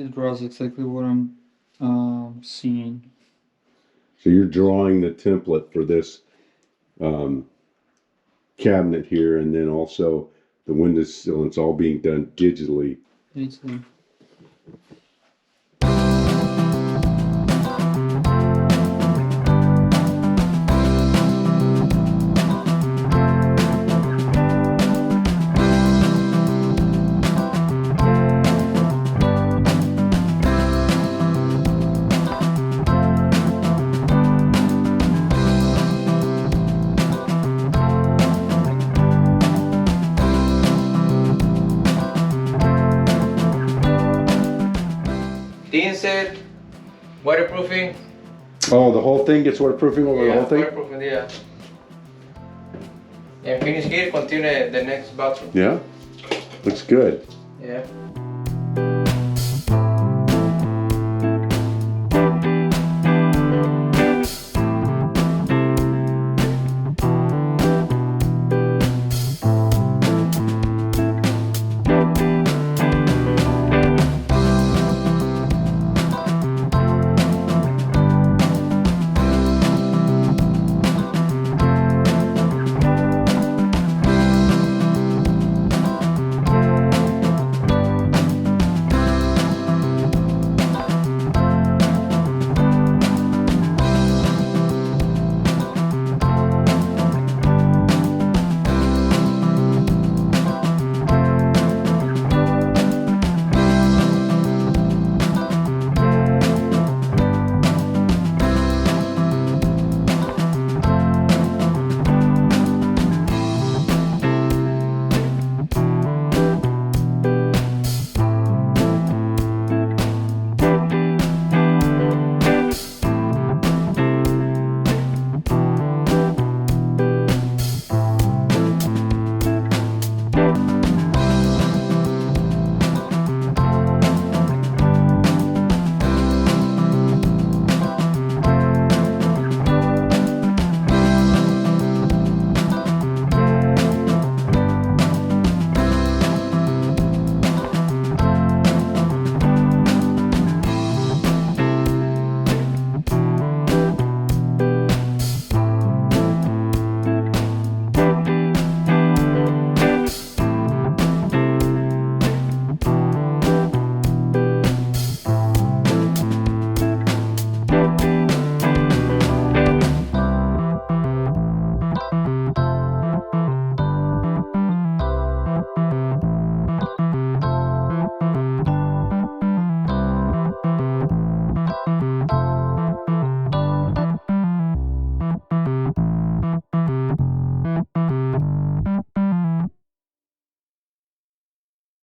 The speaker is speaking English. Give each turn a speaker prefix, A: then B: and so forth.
A: it draws exactly what I'm seeing.
B: So you're drawing the template for this cabinet here, and then also the windowsill. It's all being done digitally.
A: Basically.
C: Dean said waterproofing.
B: Oh, the whole thing gets waterproofing over the whole thing?
C: Waterproofing, yeah. And finish here, continue the next bathroom.
B: Yeah? Looks good.
C: Yeah.